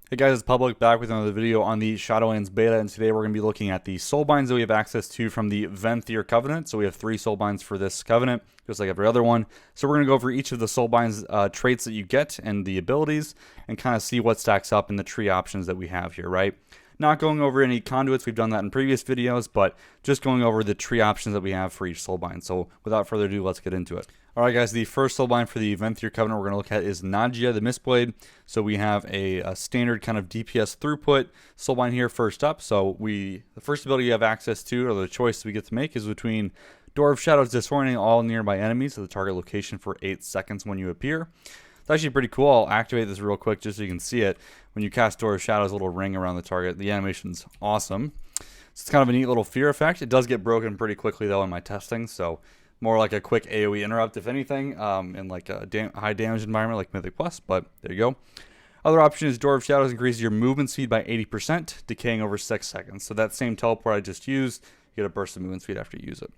Hey guys, it's Public back with another video on the Shadowlands beta, and today we're going to be looking at the Soulbinds that we have access to from the Venthyr Covenant. So we have 3 Soulbinds for this Covenant, just like every other one. So we're going to go over each of the Soulbinds traits that you get and the abilities, and kind of see what stacks up in the tree options that we have here, right? Not going over any conduits, we've done that in previous videos, but just going over the tree options that we have for each Soulbind. So without further ado, let's get into it. Alright guys, the first Soulbind for the Venthyr Covenant we're going to look at is Nadja the Mistblade. So we have a standard kind of DPS throughput Soulbind here first up. So the first ability you have access to, or the choice we get to make, is between Door of Shadows disorienting all nearby enemies at the target location for 8 seconds when you appear. It's actually pretty cool. I'll activate this real quick just so you can see it. When you cast Door of Shadows, a little ring around the target. The animation's awesome. So it's kind of a neat little fear effect. It does get broken pretty quickly though in my testing, so more like a quick AoE interrupt, if anything, in like a high damage environment like Mythic Plus, but there you go. Other option is Door of Shadows increases your movement speed by 80%, decaying over 6 seconds. So that same teleport I just used, you get a burst of movement speed after you use it.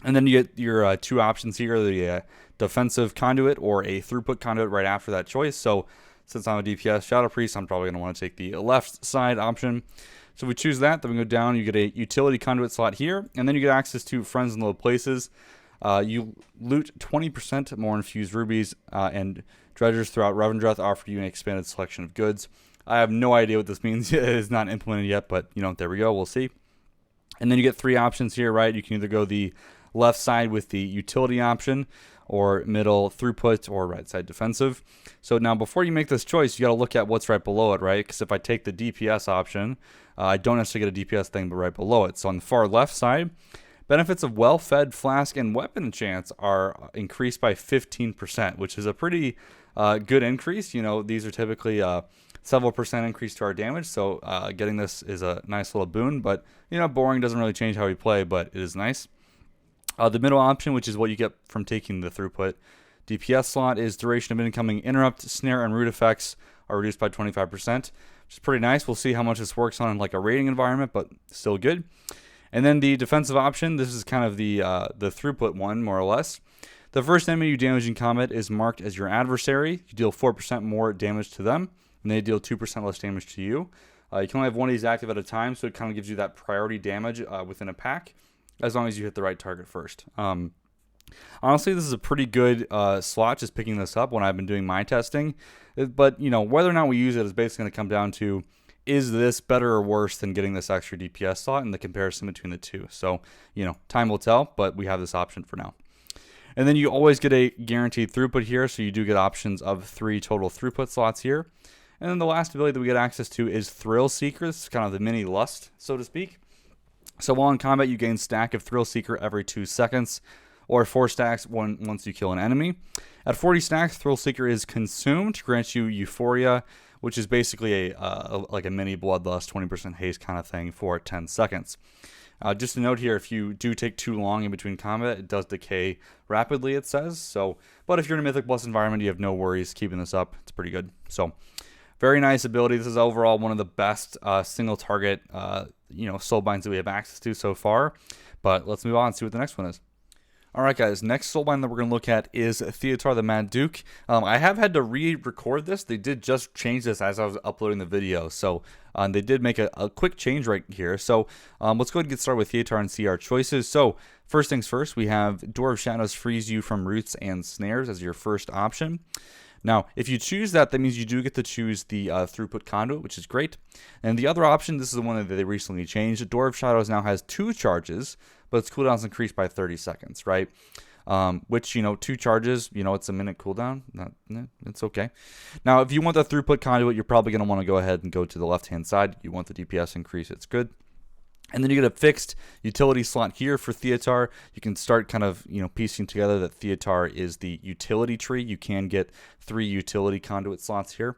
And then you get your 2 options here, the defensive conduit or a throughput conduit right after that choice. So since I'm a DPS Shadow Priest, I'm probably going to want to take the left side option. So we choose that, then we go down, you get a utility conduit slot here, and then you get access to Friends in Low Places. You loot 20% more infused rubies and treasures throughout Revendreth, offer you an expanded selection of goods. I have no idea what this means. It is not implemented yet, but you know, there we go, we'll see. And then you get 3 options here, right? You can either go the left side with the utility option, or middle throughput, or right side defensive. So now before you make this choice, you got to look at what's right below it, right? Because if I take the DPS option, I don't necessarily get a DPS thing, but right below it. So on the far left side, benefits of well-fed flask and weapon enchants are increased by 15%, which is a pretty good increase. You know, these are typically several percent increase to our damage, so getting this is a nice little boon. But you know, boring doesn't really change how we play, but it is nice. The middle option, which is what you get from taking the throughput DPS slot, is duration of incoming interrupt, snare, and root effects are reduced by 25%, which is pretty nice. We'll see how much this works on like a raiding environment, but still good. And then the defensive option, this is kind of the throughput one, more or less. The first enemy you damage in combat is marked as your adversary. You deal 4% more damage to them, and they deal 2% less damage to you. You can only have one of these active at a time, so it kind of gives you that priority damage within a pack, as long as you hit the right target first. Honestly, this is a pretty good slot, just picking this up when I've been doing my testing. But, you know, whether or not we use it is basically going to come down to, is this better or worse than getting this extra DPS slot, and the comparison between the two. So, you know, time will tell, but we have this option for now. And then you always get a guaranteed throughput here, so you do get options of 3 total throughput slots here. And then the last ability that we get access to is Thrill Seeker. This is kind of the mini Lust, so to speak. So while in combat, you gain stack of Thrill Seeker every 2 seconds, or 4 stacks once you kill an enemy. At 40 stacks, Thrill Seeker is consumed to grant you Euphoria, which is basically like a mini Bloodlust, 20% haste kind of thing for 10 seconds. Just a note here, if you do take too long in between combat, it does decay rapidly, it says. So, but if you're in a Mythic Plus environment, you have no worries keeping this up. It's pretty good. So, very nice ability. This is overall one of the best single target Soulbinds that we have access to so far. But let's move on and see what the next one is. Alright guys, next Soulbind that we're going to look at is Theotar the Mad Duke. I have had to re-record this. They did just change this as I was uploading the video. So they did make a quick change right here. So let's go ahead and get started with Theotar and see our choices. So first things first, we have Door of Shadows frees you from roots and snares as your first option. Now, if you choose that, that means you do get to choose the throughput conduit, which is great. And the other option, this is the one that they recently changed. Door of Shadows now has 2 charges, but its cooldown is increased by 30 seconds, right? Which, you know, 2 charges, you know, it's a minute cooldown. It's okay. Now, if you want the throughput conduit, you're probably going to want to go ahead and go to the left-hand side. You want the DPS increase, it's good. And then you get a fixed utility slot here for Theotar. You can start kind of, you know, piecing together that Theotar is the utility tree. You can get 3 utility conduit slots here.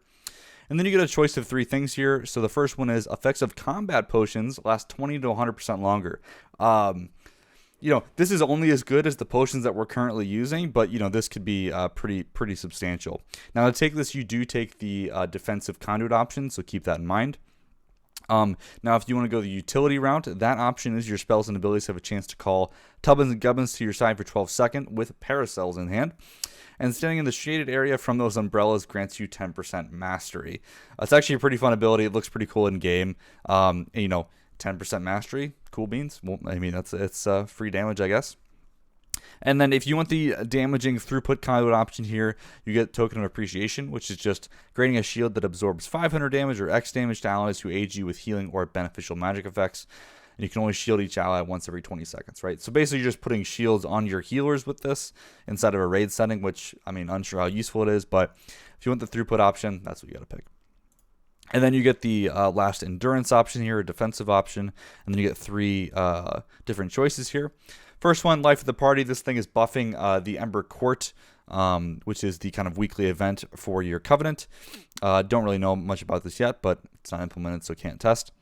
And then you get a choice of 3 things here. So the first one is effects of combat potions last 20 to 100% longer. You know, this is only as good as the potions that we're currently using, but, you know, this could be pretty substantial. Now, to take this, you do take the defensive conduit option, so keep that in mind. Now, if you want to go the utility route, that option is your spells and abilities have a chance to call Tubbins and Gubbins to your side for 12 seconds with Paracels in hand. And standing in the shaded area from those umbrellas grants you 10% mastery. It's actually a pretty fun ability. It looks pretty cool in game. 10% mastery, cool beans. Well, I mean, it's free damage, I guess. And then if you want the damaging throughput conduit option here, you get Token of Appreciation, which is just granting a shield that absorbs 500 damage or X damage to allies who aid you with healing or beneficial magic effects. And you can only shield each ally once every 20 seconds, right? So basically you're just putting shields on your healers with this inside of a raid setting, which, I mean, unsure how useful it is, but if you want the throughput option, that's what you got to pick. And then you get the last endurance option here, a defensive option, and then you get 3 different choices here. First one, Life of the Party. This thing is buffing the Ember Court, which is the kind of weekly event for your Covenant. Don't really know much about this yet, but it's not implemented, so can't test.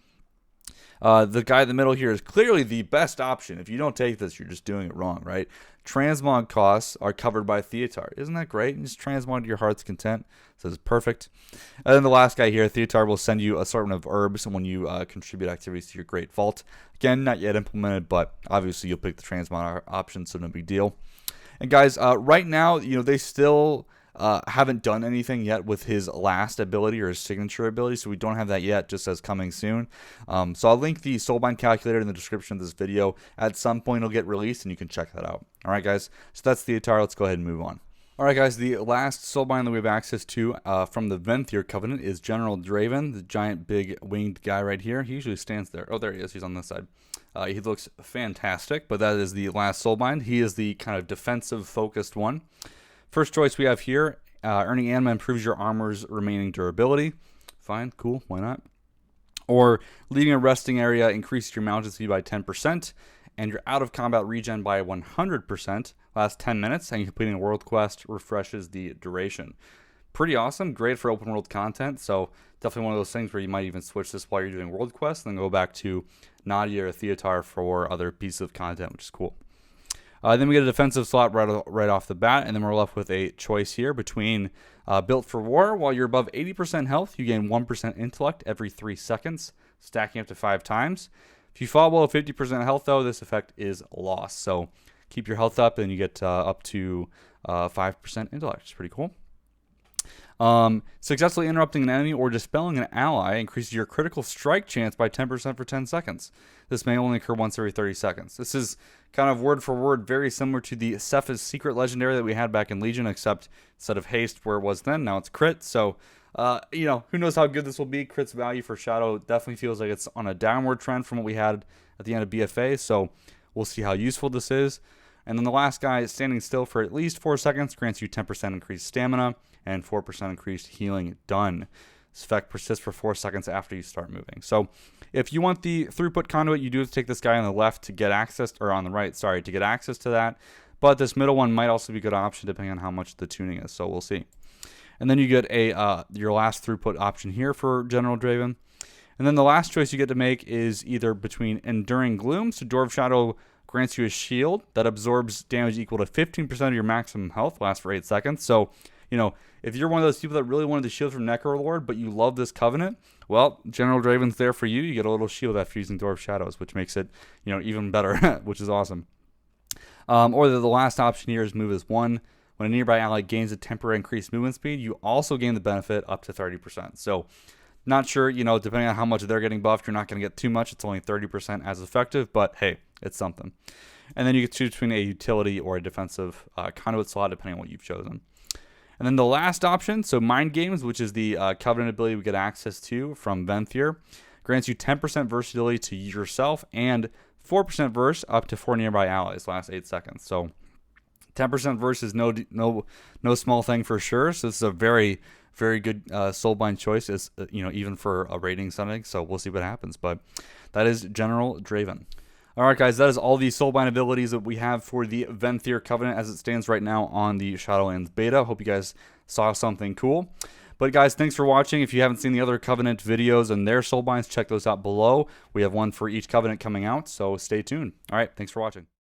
The guy in the middle here is clearly the best option. If you don't take this, you're just doing it wrong, right? Transmog costs are covered by Theotar. Isn't that great? And just transmog to your heart's content. So it's perfect. And then the last guy here, Theotar will send you an assortment of herbs when you contribute activities to your Great Vault. Again, not yet implemented, but obviously you'll pick the transmog option, so no big deal. And guys, right now, they still haven't done anything yet with his last ability or his signature ability, so we don't have that yet, just as coming soon. So I'll link the Soulbind calculator in the description of this video. At some point it'll get released and you can check that out. Alright guys, so that's the Theotar. Let's go ahead and move on. Alright guys, the last Soulbind that we have access to from the Venthyr Covenant is General Draven, the giant big winged guy right here. He usually stands there. Oh, there he is. He's on this side. He looks fantastic, but that is the last Soulbind. He is the kind of defensive focused one. First choice we have here, earning Anima improves your armor's remaining durability. Fine, cool, why not? Or leaving a resting area increases your mounted speed by 10%, and your out of combat regen by 100%, lasts 10 minutes, and completing a world quest refreshes the duration. Pretty awesome, great for open world content, so definitely one of those things where you might even switch this while you're doing world quests, and then go back to Nadja or Theotar for other pieces of content, which is cool. Then we get a defensive slot right off the bat, and then we're left with a choice here between Built for War. While you're above 80% health, you gain 1% intellect every 3 seconds, stacking up to 5 times. If you fall below 50% health, though, this effect is lost. So keep your health up, and you get up to 5% intellect, which is pretty cool. Successfully interrupting an enemy or dispelling an ally increases your critical strike chance by 10% for 10 seconds. This may only occur once every 30 seconds. This is kind of word for word very similar to the Cepha's Secret Legendary that we had back in Legion, except instead of haste where it was then, now it's crit. So, who knows how good this will be. Crit's value for Shadow definitely feels like it's on a downward trend from what we had at the end of BFA, so we'll see how useful this is. And then the last guy, standing still for at least 4 seconds, grants you 10% increased stamina and 4% increased healing. Done. This effect persists for 4 seconds after you start moving. So if you want the throughput conduit, you do have to take this guy on the left to get access, or on the right, sorry, to get access to that. But this middle one might also be a good option depending on how much the tuning is, so we'll see. And then you get your last throughput option here for General Draven. And then the last choice you get to make is either between Enduring Gloom, so Dwarf Shadow grants you a shield that absorbs damage equal to 15% of your maximum health, lasts for 8 seconds. So, if you're one of those people that really wanted the shield from Necrolord, but you love this Covenant, well, General Draven's there for you. You get a little shield after using Dwarf Shadows, which makes it, even better, which is awesome. Or the last option here is Move as 1. When a nearby ally gains a temporary increased movement speed, you also gain the benefit up to 30%. So, not sure, depending on how much they're getting buffed, you're not going to get too much. It's only 30% as effective, but hey, it's something. And then you can choose between a utility or a defensive conduit slot, depending on what you've chosen. And then the last option, so Mind Games, which is the Covenant ability we get access to from Venthyr, grants you 10% versatility to yourself and 4% verse up to 4 nearby allies, lasts 8 seconds. So 10% verse is no small thing for sure. So this is a very, very good Soulbind choice, even for a rating setting. So we'll see what happens. But that is General Draven. Alright guys, that is all the Soulbind abilities that we have for the Venthyr Covenant as it stands right now on the Shadowlands beta. Hope you guys saw something cool. But guys, thanks for watching. If you haven't seen the other Covenant videos and their Soulbinds, check those out below. We have one for each Covenant coming out, so stay tuned. Alright, thanks for watching.